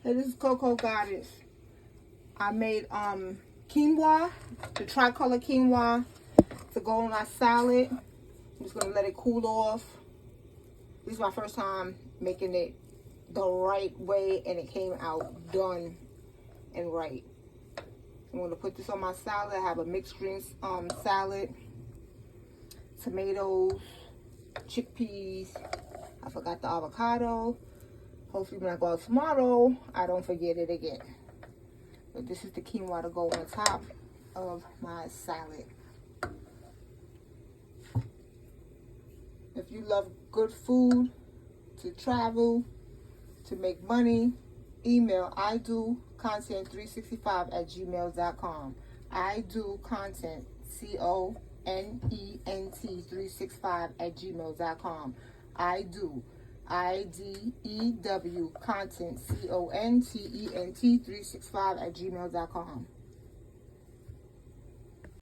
Hey, this is Coco Goddess. I made quinoa, the tricolor quinoa, to go on my salad. I'm just gonna let it cool off. This is my first time making it the right way, and it came out done and right. I'm gonna put this on my salad. I have a mixed greens salad, tomatoes, chickpeas. I forgot the avocado. Hopefully when I go out tomorrow, I don't forget it again. But this is the quinoa to go on top of my salad. If you love good food, to travel, to make money, email idocontent365@gmail.com. I do content, CONENT365@gmail.com. I do, IDEW content, CONTENT365@gmail.com.